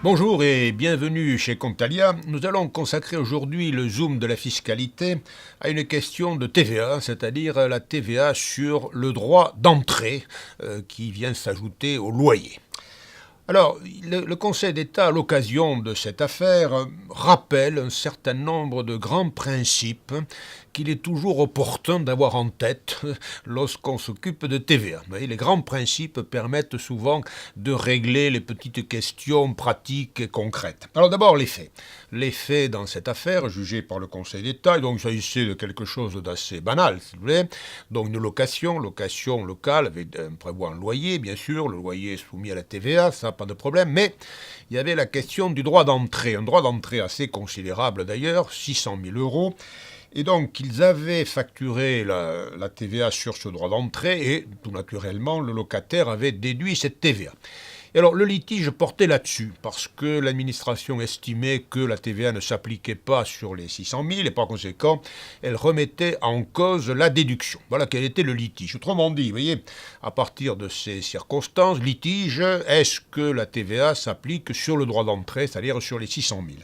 Bonjour et bienvenue chez Comptalia. Nous allons consacrer aujourd'hui le zoom de la fiscalité à une question de TVA, c'est-à-dire la TVA sur le droit d'entrée qui vient s'ajouter au loyer. Alors, le Conseil d'État, à l'occasion de cette affaire, rappelle un certain nombre de grands principes qu'il est toujours opportun d'avoir en tête lorsqu'on s'occupe de TVA. Vous voyez, les grands principes permettent souvent de régler les petites questions pratiques et concrètes. Alors d'abord, les faits. Les faits dans cette affaire, jugée par le Conseil d'État, et donc il s'agissait de quelque chose d'assez banal, s'il vous plaît. Donc une location locale, prévoit un loyer, bien sûr, le loyer est soumis à la TVA, ça, pas de problème, mais il y avait la question du droit d'entrée, un droit d'entrée assez considérable d'ailleurs, 600 000 euros. Et donc, ils avaient facturé la TVA sur ce droit d'entrée et, tout naturellement, le locataire avait déduit cette TVA. Et alors, le litige portait là-dessus, parce que l'administration estimait que la TVA ne s'appliquait pas sur les 600 000 et par conséquent, elle remettait en cause la déduction. Voilà quel était le litige. Autrement dit, vous voyez, à partir de ces circonstances, litige, est-ce que la TVA s'applique sur le droit d'entrée, c'est-à-dire sur les 600 000 ?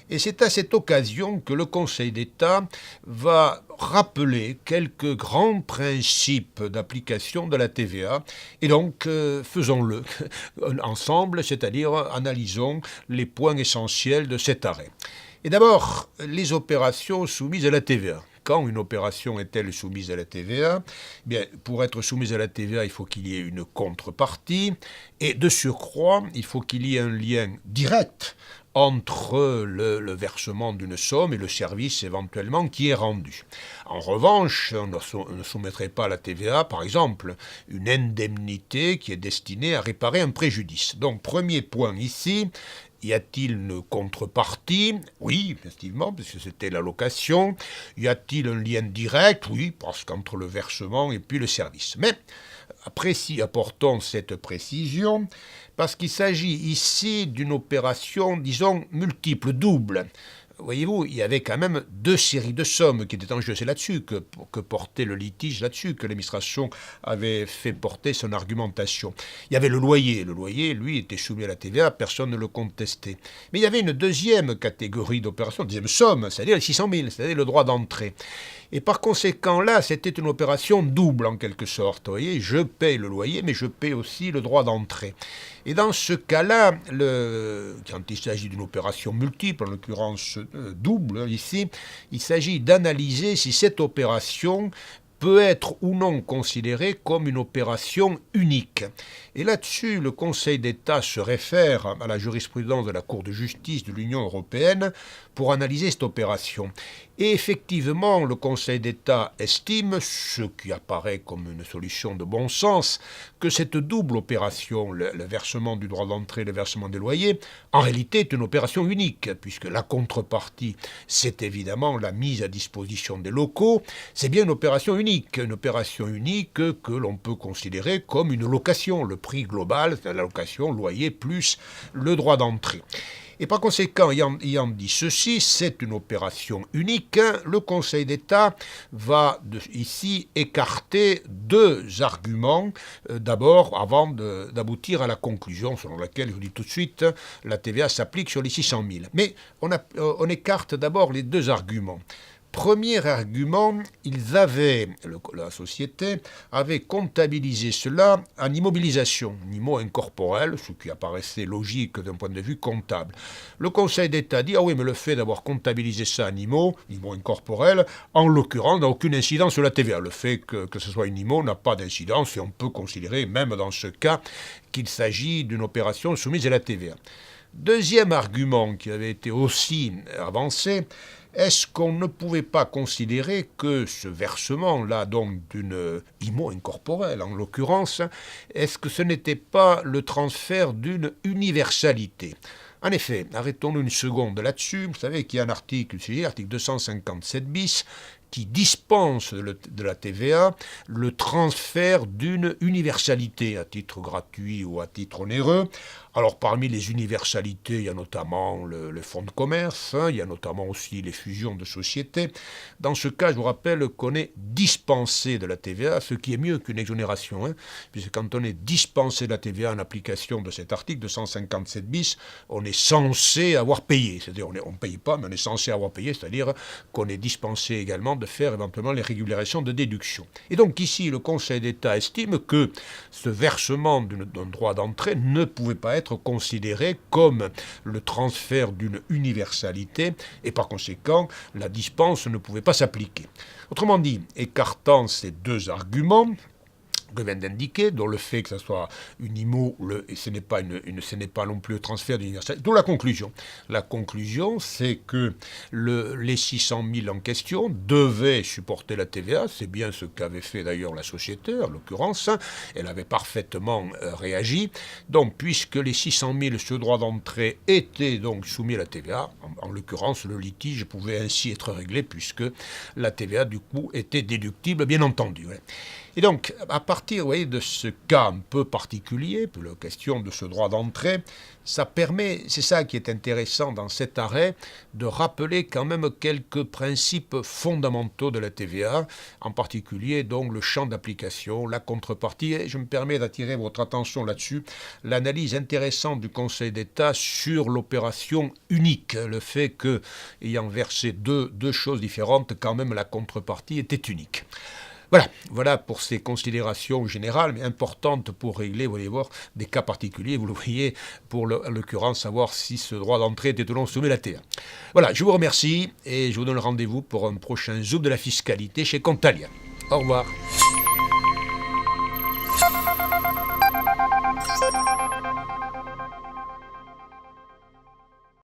Et c'est à cette occasion que le Conseil d'État va rappeler quelques grands principes d'application de la TVA. Et donc, faisons-le ensemble, c'est-à-dire analysons les points essentiels de cet arrêt. Et d'abord, les opérations soumises à la TVA. Quand une opération est-elle soumise à la TVA ? Bien, pour être soumise à la TVA, il faut qu'il y ait une contrepartie. Et de surcroît, il faut qu'il y ait un lien direct entre le versement d'une somme et le service éventuellement qui est rendu. En revanche, on ne soumettrait pas à la TVA, par exemple, une indemnité qui est destinée à réparer un préjudice. Donc, premier point ici, y a-t-il une contrepartie ? Oui, effectivement, parce que c'était la location. Y a-t-il un lien direct ? Oui, parce qu'entre le versement et puis le service. Mais, apportons cette précision, parce qu'il s'agit ici d'une opération, disons, multiple, double. Voyez-vous, il y avait quand même deux séries de sommes qui étaient en jeu. C'est là-dessus que portait le litige, là-dessus que l'administration avait fait porter son argumentation. Il y avait le loyer. Le loyer, lui, était soumis à la TVA, personne ne le contestait. Mais il y avait une deuxième catégorie d'opération, deuxième somme, c'est-à-dire les 600 000, c'est-à-dire le droit d'entrée. Et par conséquent, là, c'était une opération double, en quelque sorte. Vous voyez, je paye le loyer, mais je paye aussi le droit d'entrée. Et dans ce cas-là, quand il s'agit d'une opération multiple, en l'occurrence double, ici, il s'agit d'analyser si cette opération peut être ou non considérée comme une opération unique. Et là-dessus, le Conseil d'État se réfère à la jurisprudence de la Cour de justice de l'Union européenne pour analyser cette opération. Et effectivement, le Conseil d'État estime, ce qui apparaît comme une solution de bon sens, que cette double opération, le versement du droit d'entrée et le versement des loyers, en réalité est une opération unique, puisque la contrepartie, c'est évidemment la mise à disposition des locaux, c'est bien une opération unique que l'on peut considérer comme une location, le prix global, c'est la location, loyer, plus le droit d'entrée. Et par conséquent, ayant dit ceci, c'est une opération unique. Le Conseil d'État va ici écarter deux arguments, d'abord avant d'aboutir à la conclusion selon laquelle, je vous dis tout de suite, la TVA s'applique sur les 600 000. Mais on écarte d'abord les deux arguments. Premier argument, la société avait comptabilisé cela en immobilisation, IMO incorporel, ce qui apparaissait logique d'un point de vue comptable. Le Conseil d'État dit, ah oui, mais le fait d'avoir comptabilisé ça en IMO incorporel, en l'occurrence, n'a aucune incidence sur la TVA. Le fait que ce soit une IMO n'a pas d'incidence et on peut considérer, même dans ce cas, qu'il s'agit d'une opération soumise à la TVA. Deuxième argument qui avait été aussi avancé, est-ce qu'on ne pouvait pas considérer que ce versement-là, donc d'une IMO incorporelle en l'occurrence, est-ce que ce n'était pas le transfert d'une universalité ? En effet, arrêtons-nous une seconde là-dessus. Vous savez qu'il y a un article, l'article 257 bis, qui dispense de la TVA le transfert d'une universalité à titre gratuit ou à titre onéreux. Alors parmi les universalités, il y a notamment le fonds de commerce, il y a notamment aussi les fusions de sociétés. Dans ce cas, je vous rappelle qu'on est dispensé de la TVA, ce qui est mieux qu'une exonération, puisque quand on est dispensé de la TVA en application de cet article 257 bis, on est censé avoir payé. C'est-à-dire on ne paye pas, mais on est censé avoir payé, c'est-à-dire qu'on est dispensé également de faire éventuellement les régularisations de déduction. Et donc ici, le Conseil d'État estime que ce versement d'un droit d'entrée ne pouvait pas être considéré comme le transfert d'une universalité et par conséquent, la dispense ne pouvait pas s'appliquer. Autrement dit, écartant ces deux arguments, que vient d'indiquer, dont le fait que ce soit une IMO, et ce n'est pas non plus le transfert d'universalité. D'où la conclusion. La conclusion, c'est que les 600 000 en question devaient supporter la TVA. C'est bien ce qu'avait fait d'ailleurs la société, en l'occurrence. Elle avait parfaitement réagi. Donc, puisque les 600 000, ce droit d'entrée, était donc soumis à la TVA, en l'occurrence, le litige pouvait ainsi être réglé, puisque la TVA, du coup, était déductible, bien entendu. Et donc, à partir de ce cas un peu particulier, la question de ce droit d'entrée, ça permet, c'est ça qui est intéressant dans cet arrêt, de rappeler quand même quelques principes fondamentaux de la TVA, en particulier donc le champ d'application, la contrepartie, et je me permets d'attirer votre attention là-dessus, l'analyse intéressante du Conseil d'État sur l'opération unique, le fait que, ayant versé deux choses différentes, quand même la contrepartie était unique. Voilà pour ces considérations générales, mais importantes pour régler, vous allez voir, des cas particuliers. Vous le voyez, pour en l'occurrence, savoir si ce droit d'entrée était ou non soumis à la TVA. Voilà, je vous remercie et je vous donne rendez-vous pour un prochain Zoom de la fiscalité chez Contalia. Au revoir.